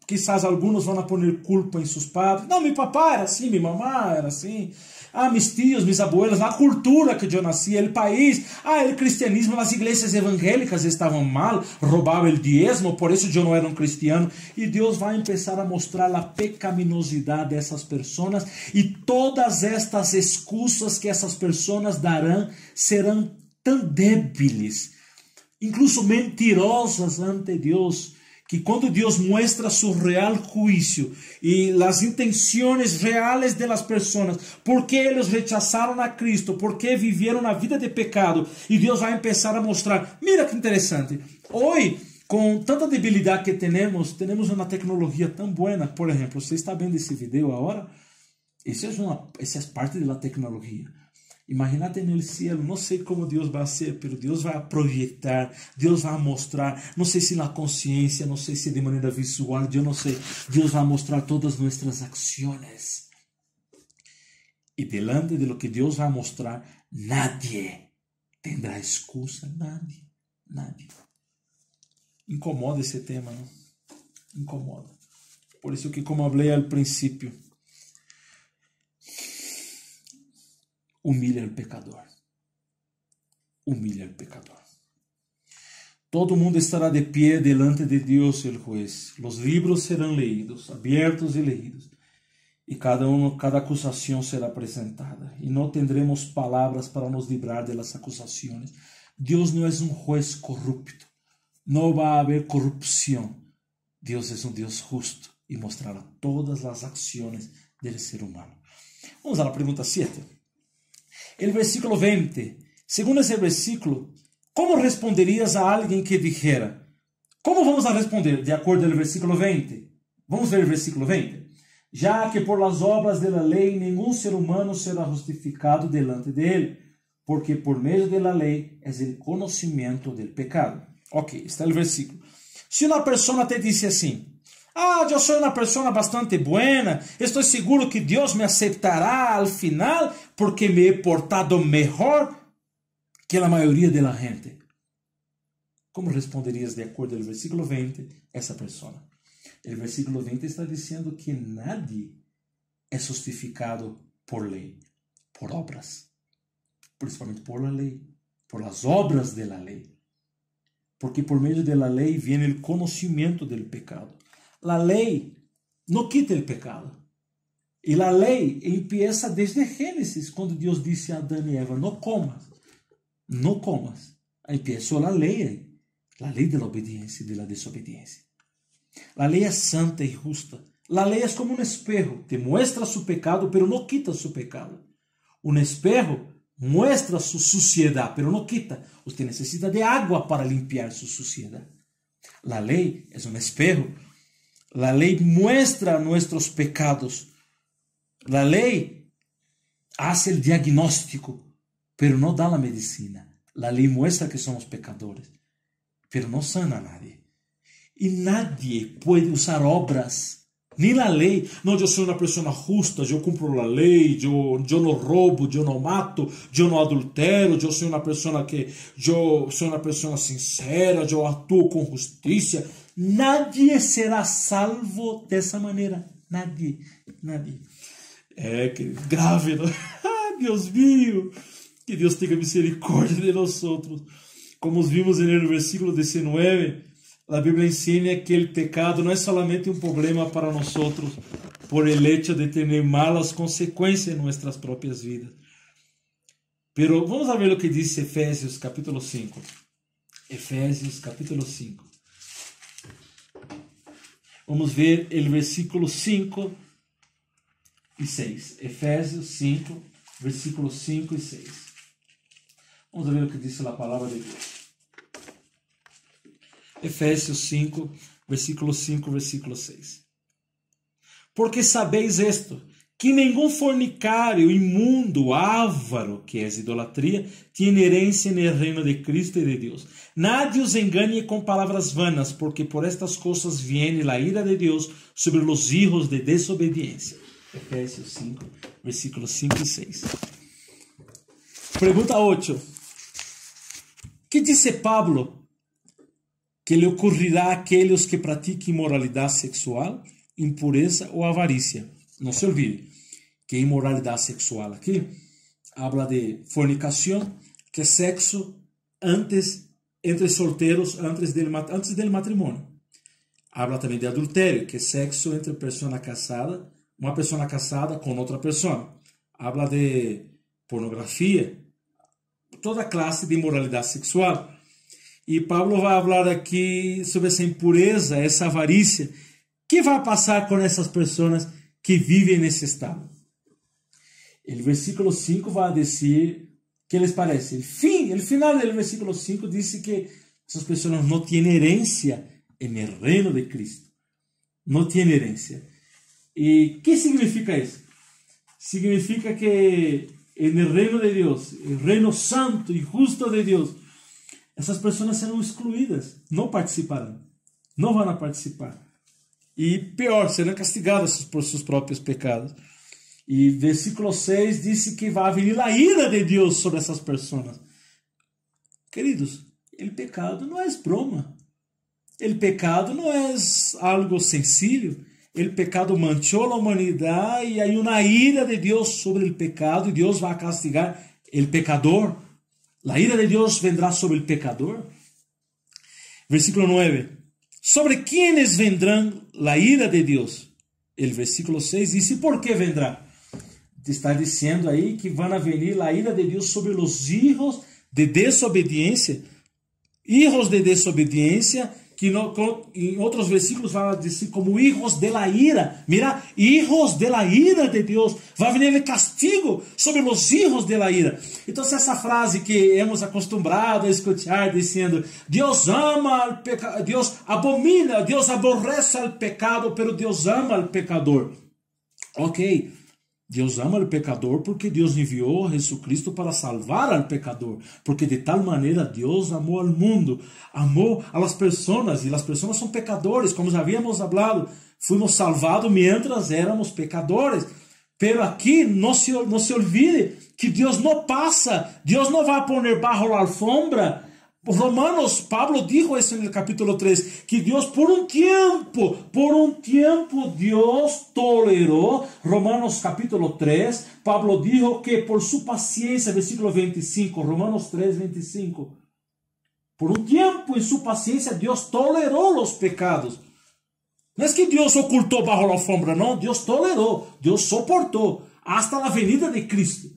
S1: quizás alguns vão poner culpa em seus padres. Não, meu papai era assim, minha mamãe era assim. Ah, mis tios, mis abuelos, a cultura que eu nasci, o país, o cristianismo, as igrejas evangélicas estavam mal, roubavam o dízimo, por isso eu não era um cristiano. E Deus vai começar a mostrar a pecaminosidade dessas pessoas e todas estas excusas que essas pessoas darão serão tão débiles, incluso mentirosas ante Deus, que quando Deus mostra seu real juízo e as intenções reais das pessoas, porque eles rechazaram a Cristo, porque viveram a vida de pecado, e Deus vai começar a mostrar, mira que interessante, hoje, com tanta debilidade que temos uma tecnologia tão boa, por exemplo, você está vendo esse vídeo agora? Essa é parte da tecnologia. Imagínate no cielo, não sei como Deus vai ser, mas Deus vai projetar, Deus vai mostrar, não sei se na consciência, não sei se de maneira visual, eu não sei, Deus vai mostrar todas nossas ações. E delante de lo que Deus vai mostrar, nadie tendrá excusa, nadie. Incomoda esse tema, não? Incomoda. Por isso que, como falei ao princípio, humilha o pecador. Humilha o pecador. Todo mundo estará de pie delante de Deus, el juez. Los libros serão leídos, abertos e leídos. E cada acusação será apresentada. E não tendremos palavras para nos livrar de las acusações. Deus não é um juez corrupto. Não vai haver corrupção. Deus é um Deus justo e mostrará todas as ações do ser humano. Vamos à pergunta 7. El versículo 20. Segundo esse versículo, como responderias a alguém que dijera? Como vamos a responder? De acordo com o versículo 20. Vamos ver o versículo 20. Já que por las obras de la lei nenhum ser humano será justificado delante de ele, porque por meio de la lei é o conhecimento del pecado. Ok, está o versículo. Se uma pessoa te disse assim, eu sou uma pessoa bastante buena, estou seguro que Deus me aceitará al final porque me he portado melhor que a maioria da gente. Como responderias de acordo com o versículo 20 essa pessoa? O versículo 20 está dizendo que nadie é justificado por lei, por obras, principalmente por la lei, por las obras de la lei, porque por meio de la lei vem o conhecimento del pecado. La lei não quita o pecado. E a lei empieza desde Gênesis, quando Deus disse a Adão e Eva, não comas. no comas. Empezó la ley de la obediencia y de la desobediencia. La ley es santa y justa. La ley es como un espejo, te muestra su pecado, pero no quita su pecado. Un espejo muestra su suciedad, pero no quita. Usted necesita de agua para limpiar su suciedad. La ley es un espejo. La ley muestra nuestros pecados. La ley hace el diagnóstico, pero no da la medicina. La ley muestra que somos pecadores, pero no sana a nadie. Y nadie puede usar obras, ni la ley. No, yo soy una persona justa, yo cumplo la ley, yo no robo, yo no mato, yo no adultero, yo soy una persona sincera, yo actúo con justicia. Nadie será salvo de esa manera. Nadie. Que grave, ¿no? Dios mío, que Dios tenga misericordia de nosotros. Como vimos en el versículo 19, la Biblia enseña que el pecado no es solamente un problema para nosotros por el hecho de tener malas consecuencias en nuestras propias vidas. Pero vamos a ver lo que dice Efesios capítulo 5. Efesios capítulo 5. Vamos ver el versículo 5 y 6. Efesios 5, versículos 5 y 6. Vamos a ver lo que dice la palabra de Dios. Efesios 5, versículo 5, versículo 6. Porque sabéis esto, que ningún fornicario, inmundo, avaro, que es idolatría, tiene herencia en el reino de Cristo y de Dios. Nadie os engañe con palabras vanas, porque por estas cosas viene la ira de Dios sobre los hijos de desobediencia. Efesios 5, versículos 5 y 6. Pregunta 8. ¿Qué dice Pablo que le ocurrirá a aquellos que pratiquen inmoralidad sexual, impureza o avaricia? No se olvide que inmoralidad sexual aquí habla de fornicación, que es sexo entre solteros antes del matrimonio. Habla también de adulterio, que es sexo entre una persona casada con otra persona. Habla de pornografía, toda clase de inmoralidad sexual. E Pablo vai falar aqui sobre essa impureza, essa avarícia. O que vai passar com essas pessoas que vivem nesse estado? O versículo 5 vai dizer, que les parece? O final do versículo 5 diz que essas pessoas não têm herência no reino de Cristo. Não têm herência. E o que significa isso? Significa que no reino de Deus, o reino santo e justo de Deus, essas pessoas serão excluídas, não participarão, não vão participar. E pior, serão castigadas por seus próprios pecados. E versículo 6 diz que vai vir a ira de Deus sobre essas pessoas. Queridos, o pecado não é broma. O pecado não é algo sencillo. O pecado manchou a humanidade e há uma ira de Deus sobre o pecado e Deus vai castigar o pecador. La ira de Dios vendrá sobre el pecador. Versículo 9. ¿Sobre quiénes vendrán la ira de Dios? El versículo 6 dice, ¿por qué vendrá? Está diciendo ahí que van a venir la ira de Dios sobre los hijos de desobediencia. Hijos de desobediencia, que no, en otros versículos van a decir como hijos de la ira. Mira, hijos de la ira de Dios. Va a venir el castigo sobre los hijos de la ira. Entonces esa frase que hemos acostumbrado a escuchar diciendo, Dios ama al pecado, Dios abomina, Dios aborrece al pecado, pero Dios ama al pecador. Ok, Deus ama o pecador porque Deus enviou a Jesucristo para salvar al pecador. Porque de tal maneira Deus amou ao mundo, amou a las personas, e as pessoas são pecadores, como já havíamos hablado. Fuimos salvados mientras éramos pecadores. Pero aqui não se olvide que Deus não passa, Deus não vai poner bajo la alfombra. Romanos, Pablo dijo eso en el capítulo 3, que Dios por un tiempo Dios toleró. Romanos capítulo 3, Pablo dijo que por su paciencia, versículo 25, Romanos 3, 25, por un tiempo en su paciencia Dios toleró los pecados. No es que Dios ocultó bajo la alfombra, no, Dios toleró, Dios soportó hasta la venida de Cristo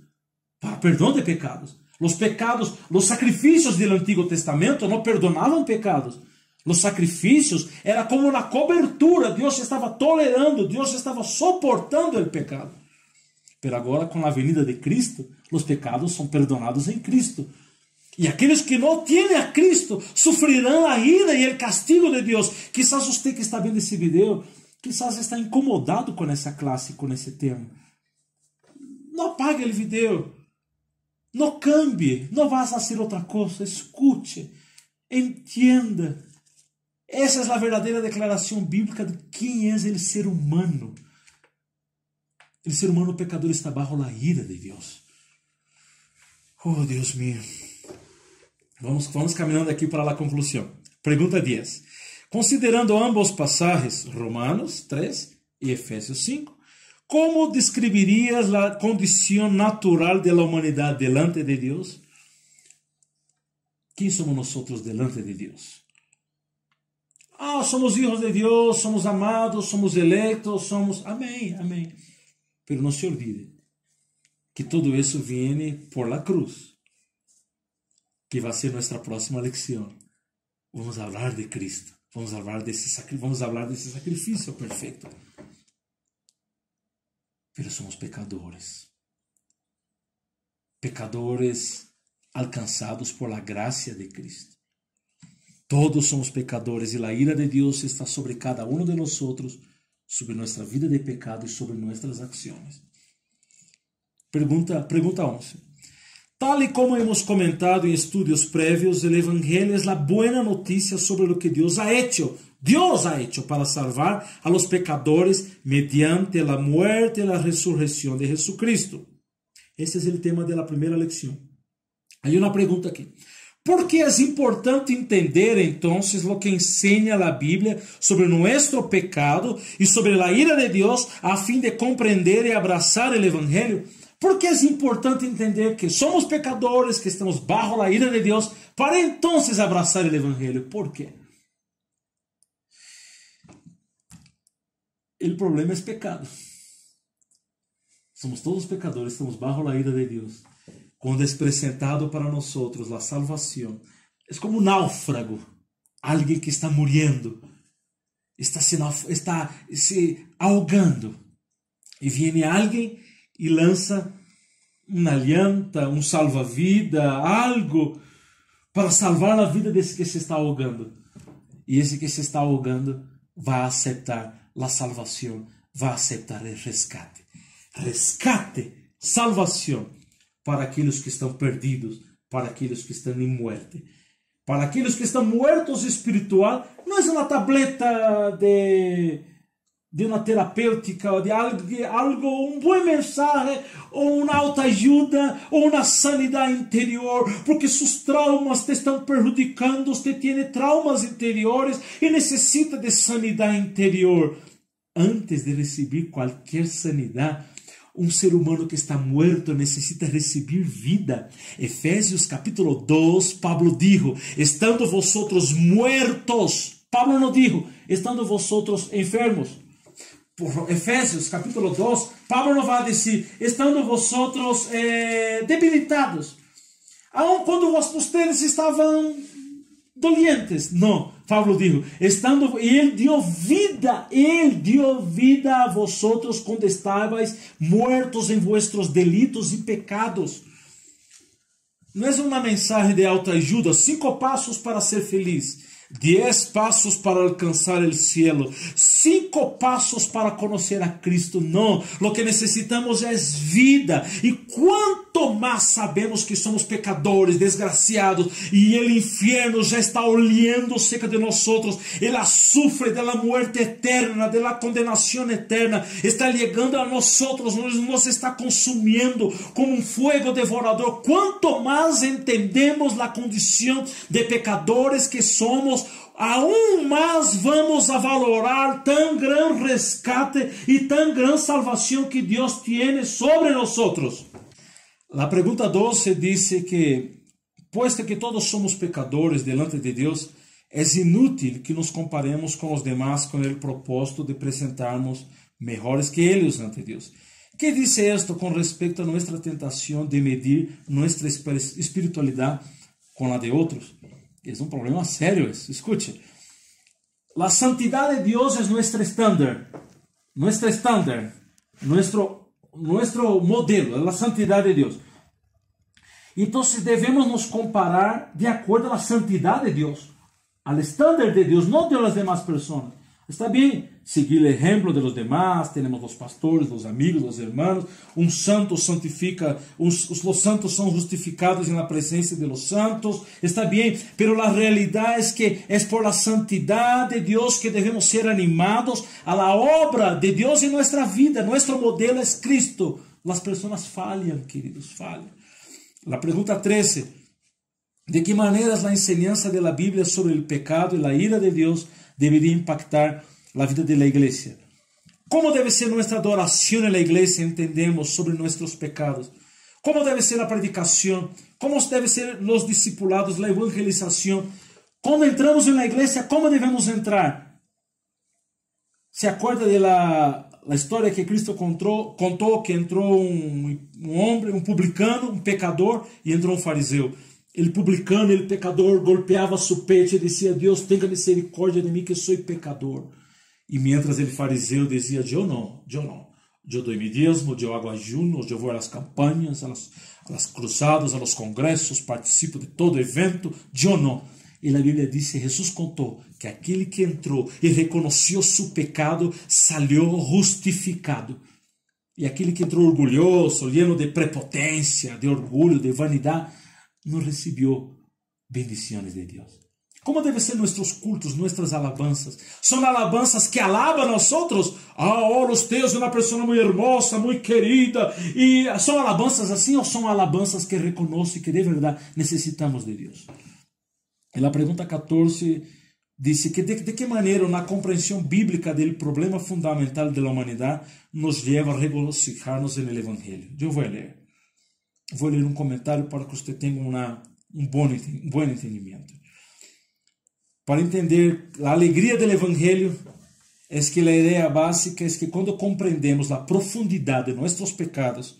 S1: para perdón de pecados. Los pecados, los sacrificios del Antiguo Testamento no perdonavam pecados. Los sacrificios era como uma cobertura. Deus estava tolerando, Deus estava soportando o pecado. Pero agora, com a venida de Cristo, os pecados são perdonados em Cristo. E aqueles que não têm a Cristo sofrerão a ira e o castigo de Deus. Quizás você que está vendo esse vídeo, quizás está incomodado com essa classe, com esse tema. Não apague o vídeo. Não cambie. Não vá a fazer outra coisa. Escute. Entenda. Essa é a verdadeira declaração bíblica de quem é o ser humano. O ser humano pecador está bajo a ira de Deus. Oh, Deus mío. Vamos caminhando aqui para a conclusão. Pergunta 10. Considerando ambos passagens, Romanos 3 e Efésios 5, como descreverias a condição natural da humanidade delante de Deus? Quem somos nós delante de Deus? Somos hijos de Deus, somos amados, somos electos, somos... Amém, amém. Pero não se olvide que tudo isso viene por la cruz, que vai ser nossa próxima lecção. Vamos falar de Cristo, vamos falar desse sacrifício perfeito. Pero somos pecadores. Pecadores alcançados por la gracia de Cristo. Todos somos pecadores e a ira de Deus está sobre cada um de nós, sobre nossa vida de pecado e sobre nossas ações. Pergunta 11. Tal e como hemos comentado em estudos prévios, o Evangelho é a boa notícia sobre o que Deus ha hecho. Deus ha hecho para salvar a los pecadores mediante a muerte e a ressurreição de Jesucristo. Esse é o tema da primeira lecção. Há uma pergunta aqui. ¿Por qué es importante entender entonces lo que enseña la Biblia sobre nuestro pecado y sobre la ira de Dios a fin de comprender y abrazar el Evangelio? ¿Por qué es importante entender que somos pecadores, que estamos bajo la ira de Dios, para entonces abrazar el Evangelio? ¿Por qué? El problema es pecado. Somos todos pecadores, estamos bajo la ira de Dios. Quando é apresentado para nós a salvação, é como um náufrago, alguém que está morrendo, está se ahogando, e vem alguém e lança uma llanta, um salva-vida, algo para salvar a vida desse que se está ahogando. E esse que se está ahogando vai aceitar a salvação, vai aceitar o resgate. Resgate, salvação. Para aqueles que estão perdidos, para aqueles que estão em muerte. Para aqueles que estão mortos espiritual, não é uma tableta de uma terapêutica, de algo, um bom mensagem, ou uma autoajuda, ou uma sanidade interior, porque seus traumas te estão prejudicando, você tem traumas interiores e necessita de sanidade interior. Antes de receber qualquer sanidade, um ser humano que está muerto necessita receber vida. Efésios capítulo 2, Pablo dijo, estando vosotros muertos. Pablo não dijo, estando vosotros enfermos. Por Efésios capítulo 2, Pablo não vai dizer, estando vosotros debilitados. Aun quando vocês estavam dolientes. Não, Pablo dijo, estando, e ele dio vida a vosotros quando estabais muertos em vuestros delitos e pecados. Não é uma mensagem de autoajuda, 5 passos para ser feliz, 10 passos para alcançar o cielo, 5 passos para conhecer a Cristo. Não, o que necessitamos é vida. E quanto mais sabemos que somos pecadores, desgraciados, e o inferno já está olhando cerca de nós, ele azufre da muerte eterna, da condenação eterna, está chegando a nós, nos está consumindo como um fogo devorador. Quanto mais entendemos a condição de pecadores que somos, aún mais vamos a valorar tão grande resgate e tão grande salvação que Deus tem sobre nós. A pergunta 12 diz que, puesto que todos somos pecadores delante de Deus, é inútil que nos comparemos com os demais com o propósito de apresentarmos melhores que eles ante Deus. ¿Qué dice esto con respecto a nuestra tentación de medir nuestra espiritualidad con la de otros? Es un problema serio eso. Escuche, la santidad de Dios es nuestro estándar, nuestro modelo, es la santidad de Dios. Entonces debemos nos comparar de acuerdo a la santidad de Dios, al estándar de Dios, no de las demás personas. Está bien seguir el ejemplo de los demás, tenemos los pastores, los amigos, los hermanos, un santo santifica, los santos son justificados en la presencia de los santos, está bien, pero la realidad es que es por la santidad de Dios que debemos ser animados a la obra de Dios en nuestra vida. Nuestro modelo es Cristo. Las personas fallan, queridos, fallan. La pregunta 13, ¿de qué maneras la enseñanza de la Biblia sobre el pecado y la ira de Dios debería impactar la vida de la iglesia? ¿Cómo debe ser nuestra adoración en la iglesia? Entendemos sobre nuestros pecados. ¿Cómo debe ser la predicación? ¿Cómo deben ser los discipulados, la evangelización? ¿Cómo entramos en la iglesia? ¿Cómo debemos entrar? ¿Se acuerda de la historia que Cristo contó que entró un hombre, un publicano, un pecador, y entró un fariseo? El publicano, el pecador, golpeaba su pecho y decía: Dios, tenga misericordia de mí que soy pecador. Y mientras el fariseo decía: yo no. Yo doy mi diezmo, yo hago ayunos, yo voy a las campañas, a las cruzadas, a los congresos, participo de todo evento, yo no. Y la Biblia dice, Jesús contó que aquel que entró y reconoció su pecado salió justificado. Y aquel que entró orgulloso, lleno de prepotencia, de orgullo, de vanidad, no recibió bendiciones de Dios. ¿Cómo deben ser nuestros cultos, nuestras alabanzas? ¿Son alabanzas que alaban a nosotros? Los teus, una persona muy hermosa, muy querida. ¿Y son alabanzas así o son alabanzas que reconocen que de verdad necesitamos de Dios? En la pregunta 14 dice que de qué manera una comprensión bíblica del problema fundamental de la humanidad nos lleva a regocijarnos en el Evangelio. Yo voy a leer. Voy a leer un comentario para que usted tenga un buen entendimiento. Para entender la alegría del Evangelio, es que la idea básica es que cuando comprendemos la profundidad de nuestros pecados,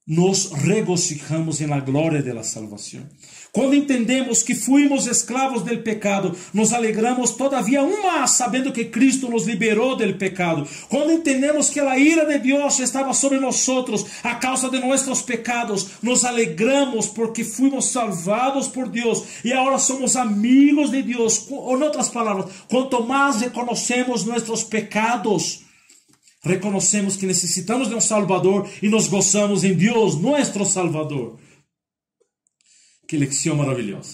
S1: nos regocijamos en la gloria de la salvación. Cuando entendemos que fuimos esclavos del pecado, nos alegramos todavía aún más sabiendo que Cristo nos liberó del pecado. Cuando entendemos que la ira de Dios estaba sobre nosotros a causa de nuestros pecados, nos alegramos porque fuimos salvados por Dios y ahora somos amigos de Dios. O en otras palabras, cuanto más reconocemos nuestros pecados, reconocemos que necesitamos de un Salvador y nos gozamos en Dios, nuestro Salvador. Qué lección maravillosa.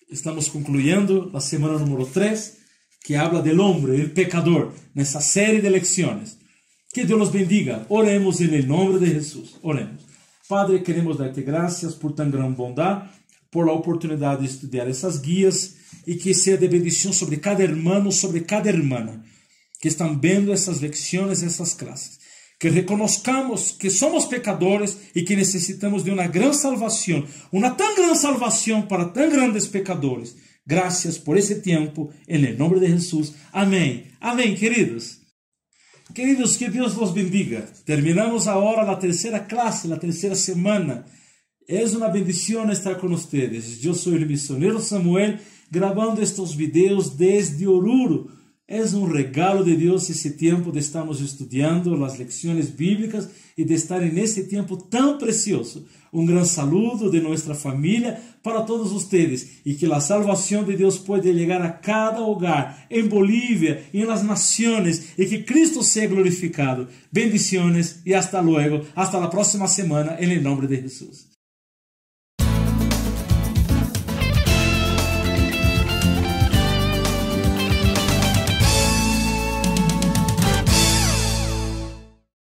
S1: Estamos concluyendo la semana número 3, que habla del hombre, el pecador, en esa serie de lecciones. Que Dios los bendiga. Oremos en el nombre de Jesús. Oremos. Padre, queremos darte gracias por tan gran bondad, por la oportunidad de estudiar esas guías y que sea de bendición sobre cada hermano, sobre cada hermana que están viendo esas lecciones, esas clases. Que reconozcamos que somos pecadores y que necesitamos de una gran salvación, una tan gran salvación para tan grandes pecadores. Gracias por ese tiempo, en el nombre de Jesús. Amén. Amén, queridos. Queridos, que Dios los bendiga. Terminamos ahora la tercera clase, la tercera semana. Es una bendición estar con ustedes. Yo soy el misionero Samuel, grabando estos videos desde Oruro. Es un regalo de Dios ese tiempo de estarnos estudiando las lecciones bíblicas y de estar en ese tiempo tan precioso. Un gran saludo de nuestra familia para todos ustedes y que la salvación de Dios pueda llegar a cada hogar en Bolivia y en las naciones y que Cristo sea glorificado. Bendiciones y hasta luego, hasta la próxima semana en el nombre de Jesús.